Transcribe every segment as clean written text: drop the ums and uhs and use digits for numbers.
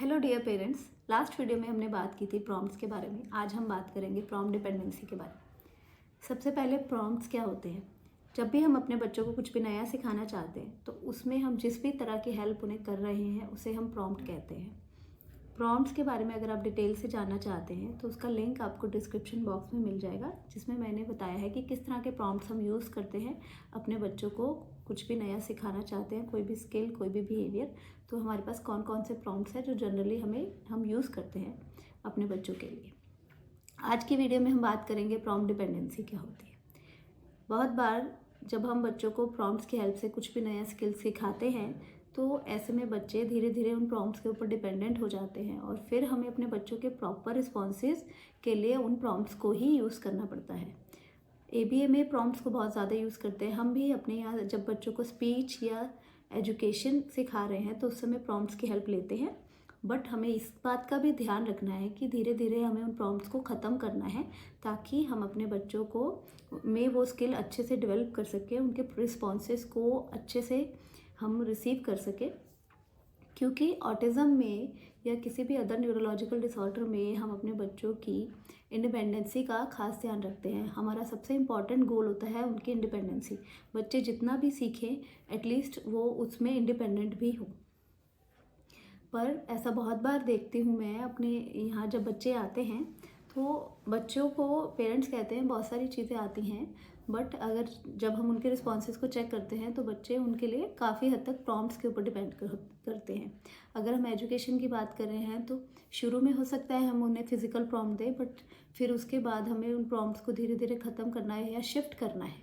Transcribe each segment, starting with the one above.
Hello dear parents. Last video में हमने बात की थी प्रॉम्प्ट्स के बारे में। आज हम बात करेंगे प्रॉम्प्ट डिपेंडेंसी के बारे में। सबसे पहले प्रॉम्प्ट्स क्या होते हैं। जब भी हम अपने बच्चों को कुछ भी नया सिखाना चाहते हैं तो उसमें हम जिस भी तरह की हेल्प उन्हें कर रहे हैं उसे हम प्रॉम्प्ट कहते हैं। प्रॉम्प्ट्स के बारे में अगर आप डिटेल से जानना चाहते हैं तो उसका लिंक आपको डिस्क्रिप्शन बॉक्स में मिल जाएगा, जिसमें मैंने बताया है कि किस तरह के प्रॉम्प्ट्स हम यूज़ करते हैं अपने बच्चों को कुछ भी नया सिखाना चाहते हैं, कोई भी स्किल, कोई भी बिहेवियर। तो हमारे पास कौन कौन से प्रॉम्प्ट्स हैं जो जनरली हम यूज़ करते हैं अपने बच्चों के लिए। आज की वीडियो में हम बात करेंगे प्रॉम्प्ट डिपेंडेंसी क्या होती है। बहुत बार जब हम बच्चों को प्रॉम्प्ट्स की हेल्प से कुछ भी नया स्किल सिखाते हैं तो ऐसे में बच्चे धीरे धीरे उन प्रॉम्प्ट्स के ऊपर डिपेंडेंट हो जाते हैं और फिर हमें अपने बच्चों के प्रॉपर रिस्पॉन्सेज के लिए उन प्रॉम्प्ट्स को ही यूज़ करना पड़ता है। एबीए में प्रॉम्प्ट्स को बहुत ज़्यादा यूज़ करते हैं। हम भी अपने यहाँ जब बच्चों को स्पीच या एजुकेशन सिखा रहे हैं तो उस समय प्रॉम्प्ट्स की हेल्प लेते हैं। बट हमें इस बात का भी ध्यान रखना है कि धीरे धीरे हमें उन प्रॉम्प्ट्स को ख़त्म करना है ताकि हम अपने बच्चों को में वो स्किल अच्छे से डेवलप कर सकें, उनके रिस्पॉन्सेस को अच्छे से हम रिसीव कर सकें। क्योंकि ऑटिज़म में या किसी भी अदर न्यूरोलॉजिकल डिसऑर्डर में हम अपने बच्चों की इंडिपेंडेंसी का खास ध्यान रखते हैं। हमारा सबसे इम्पॉर्टेंट गोल होता है उनकी इंडिपेंडेंसी। बच्चे जितना भी सीखें एटलीस्ट वो उसमें इंडिपेंडेंट भी हों। पर ऐसा बहुत बार देखती हूँ मैं अपने यहाँ, जब बच्चे आते हैं तो बच्चों को पेरेंट्स कहते हैं बहुत सारी चीज़ें आती हैं, बट अगर जब हम उनके रिस्पॉन्सेज को चेक करते हैं तो बच्चे उनके लिए काफ़ी हद तक प्रॉम्प्ट्स के ऊपर डिपेंड करते हैं। अगर हम एजुकेशन की बात कर रहे हैं तो शुरू में हो सकता है हम उन्हें फिजिकल प्रॉम्प्ट दें, बट फिर उसके बाद हमें उन प्रॉम्प्ट्स को धीरे धीरे ख़त्म करना है या शिफ्ट करना है।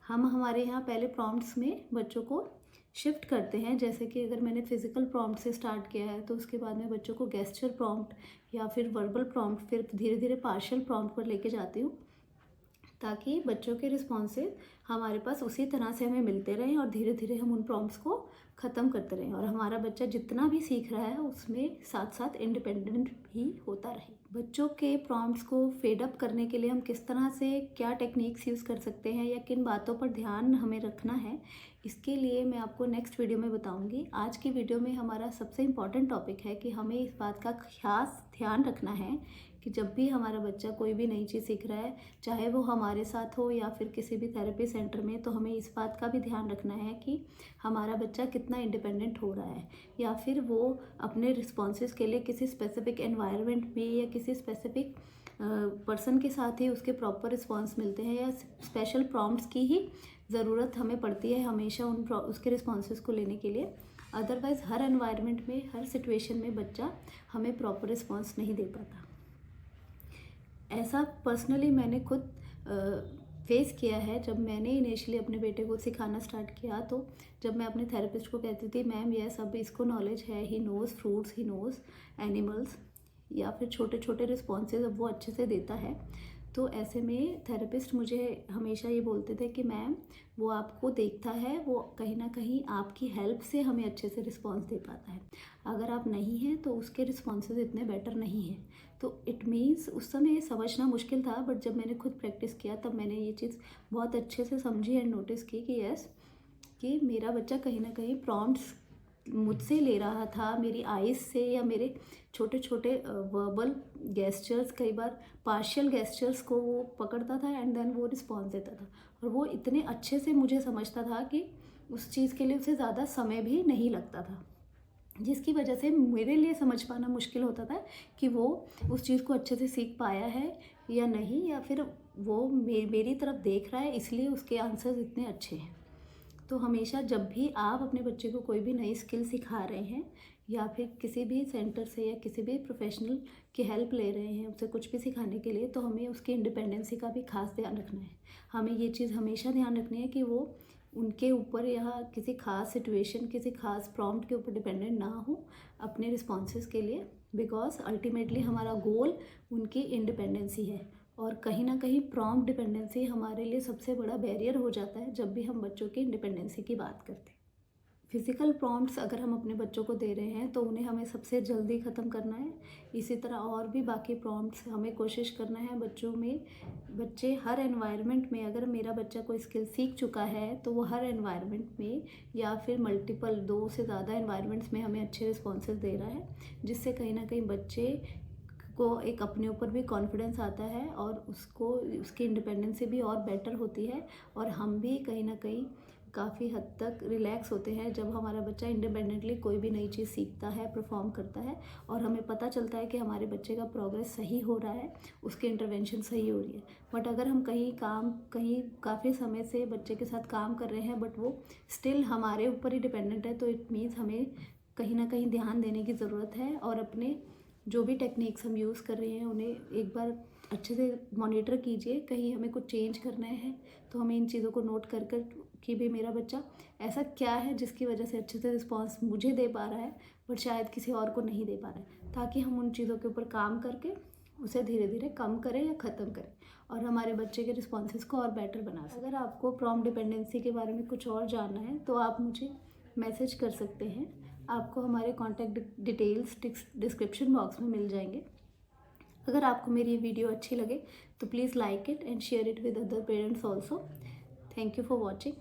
हम हमारे यहाँ पहले प्रॉम्प्ट्स में बच्चों को शिफ्ट करते हैं। जैसे कि अगर मैंने फिजिकल प्रॉम्प्ट से स्टार्ट किया है तो उसके बाद में बच्चों को गेस्चर प्रॉम्प्ट या फिर वर्बल प्रॉम्प्ट, फिर धीरे धीरे पार्शियल प्रॉम्प्ट पर लेके जाती हूँ ताकि बच्चों के रिस्पॉन्सेज हमारे पास उसी तरह से हमें मिलते रहें और धीरे धीरे हम उन प्रॉम्प्ट्स को ख़त्म करते रहें और हमारा बच्चा जितना भी सीख रहा है उसमें साथ साथ इंडिपेंडेंट भी होता रहे। बच्चों के प्रॉम्प्ट्स को फेड अप करने के लिए हम किस तरह से क्या टेक्निक्स यूज़ कर सकते हैं या किन बातों पर ध्यान हमें रखना है, इसके लिए मैं आपको नेक्स्ट वीडियो में बताऊंगी। आज की वीडियो में हमारा सबसे इम्पॉर्टेंट टॉपिक है कि हमें इस बात का खास ध्यान रखना है कि जब भी हमारा बच्चा कोई भी नई चीज़ सीख रहा है, चाहे वो हमारे साथ हो या फिर किसी भी थेरेपी सेंटर में, तो हमें इस बात का भी ध्यान रखना है कि हमारा बच्चा कितना इंडिपेंडेंट हो रहा है या फिर वो अपने रिस्पॉन्सेज के लिए किसी स्पेसिफिक एनवायरनमेंट में या किसी स्पेसिफिक पर्सन के साथ ही उसके प्रॉपर रिस्पॉन्स मिलते हैं या स्पेशल प्रॉम्प्ट्स की ही ज़रूरत हमें पड़ती है हमेशा उसके रिस्पॉन्सेज को लेने के लिए। अदरवाइज़ हर एनवायरनमेंट में, हर सिचुएशन में बच्चा हमें प्रॉपर रिस्पॉन्स नहीं दे पाता। ऐसा पर्सनली मैंने खुद फेस किया है। जब मैंने इनिशियली अपने बेटे को सिखाना स्टार्ट किया तो जब मैं अपने थेरेपिस्ट को कहती थी मैम ये सब इसको नॉलेज है, he knows fruits, he knows animals, या फिर छोटे छोटे रिस्पॉन्सेज अब वो अच्छे से देता है, तो ऐसे में थेरेपिस्ट मुझे हमेशा ये बोलते थे कि मैम वो आपको देखता है, वो कहीं ना कहीं आपकी हेल्प से हमें अच्छे से रिस्पॉन्स दे पाता है। अगर आप नहीं हैं तो उसके रिस्पॉन्सेज इतने बेटर नहीं हैं। तो इट मीन्स उस समय समझना मुश्किल था, बट जब मैंने खुद प्रैक्टिस किया तब मैंने ये चीज़ बहुत अच्छे से समझी एंड नोटिस की कि यस, कि मेरा बच्चा कहीं ना कहीं प्रॉम्प्ट्स मुझसे ले रहा था, मेरी आइज़ से या मेरे छोटे छोटे वर्बल गेस्चर्स, कई बार पार्शियल गेस्चर्स को वो पकड़ता था एंड देन वो रिस्पॉन्स देता था। और वो इतने अच्छे से मुझे समझता था कि उस चीज़ के लिए उसे ज़्यादा समय भी नहीं लगता था, जिसकी वजह से मेरे लिए समझ पाना मुश्किल होता था कि वो उस चीज़ को अच्छे से सीख पाया है या नहीं, या फिर वो मेरी तरफ देख रहा है इसलिए उसके आंसर्स इतने अच्छे हैं। तो हमेशा जब भी आप अपने बच्चे को कोई भी नई स्किल सिखा रहे हैं या फिर किसी भी सेंटर से या किसी भी प्रोफेशनल की हेल्प ले रहे हैं उसे कुछ भी सिखाने के लिए, तो हमें उसकी इंडिपेंडेंसी का भी खास ध्यान रखना है। हमें ये चीज़ हमेशा ध्यान रखनी है कि वो उनके ऊपर या किसी खास सिचुएशन, किसी खास प्रॉम्प्ट के ऊपर डिपेंडेंट ना हो अपने रिस्पॉन्सेज के लिए, बिकॉज अल्टीमेटली हमारा गोल उनकी इंडिपेंडेंसी है। और कहीं ना कहीं प्रॉम्प्ट डिपेंडेंसी हमारे लिए सबसे बड़ा बैरियर हो जाता है जब भी हम बच्चों की इंडिपेंडेंसी की बात करते हैं। फिज़िकल प्रॉम्प्ट्स अगर हम अपने बच्चों को दे रहे हैं तो उन्हें हमें सबसे जल्दी ख़त्म करना है। इसी तरह और भी बाकी प्रॉम्प्ट्स हमें कोशिश करना है बच्चों में, बच्चे हर एनवायरनमेंट में, अगर मेरा बच्चा कोई स्किल सीख चुका है तो वो हर एनवायरनमेंट में या फिर मल्टीपल 2 से ज़्यादा एनवायरनमेंट्स में हमें अच्छे रिस्पॉन्सेज दे रहा है, जिससे कहीं ना कहीं बच्चे को एक अपने ऊपर भी कॉन्फिडेंस आता है और उसको उसकी इंडिपेंडेंसी भी और बेटर होती है। और हम भी कहीं ना कहीं काफ़ी हद तक रिलैक्स होते हैं जब हमारा बच्चा इंडिपेंडेंटली कोई भी नई चीज़ सीखता है, परफॉर्म करता है और हमें पता चलता है कि हमारे बच्चे का प्रोग्रेस सही हो रहा है, उसकी इंटरवेंशन सही हो रही है। बट अगर हम कहीं काफ़ी समय से बच्चे के साथ काम कर रहे हैं बट वो स्टिल हमारे ऊपर ही डिपेंडेंट है, तो इट मीन्स हमें कहीं ना कहीं ध्यान देने की ज़रूरत है और अपने जो भी टेक्निक्स हम यूज़ कर रहे हैं उन्हें एक बार अच्छे से मॉनिटर कीजिए। कहीं हमें कुछ चेंज करना है तो हमें इन चीज़ों को नोट कर कर कि भाई मेरा बच्चा ऐसा क्या है जिसकी वजह से अच्छे से रिस्पॉन्स मुझे दे पा रहा है बट शायद किसी और को नहीं दे पा रहा है, ताकि हम उन चीज़ों के ऊपर काम करके उसे धीरे धीरे कम करें या ख़त्म करें और हमारे बच्चे के रिस्पॉन्सेज को और बेटर बना सकें। अगर आपको प्रॉम्प्ट डिपेंडेंसी के बारे में कुछ और जानना है तो आप मुझे मैसेज कर सकते हैं। आपको हमारे कॉन्टैक्ट डिटेल्स डिस्क्रिप्शन बॉक्स में मिल जाएंगे। अगर आपको मेरी ये वीडियो अच्छी लगे तो please like it and share it with other parents also. Thank you for watching.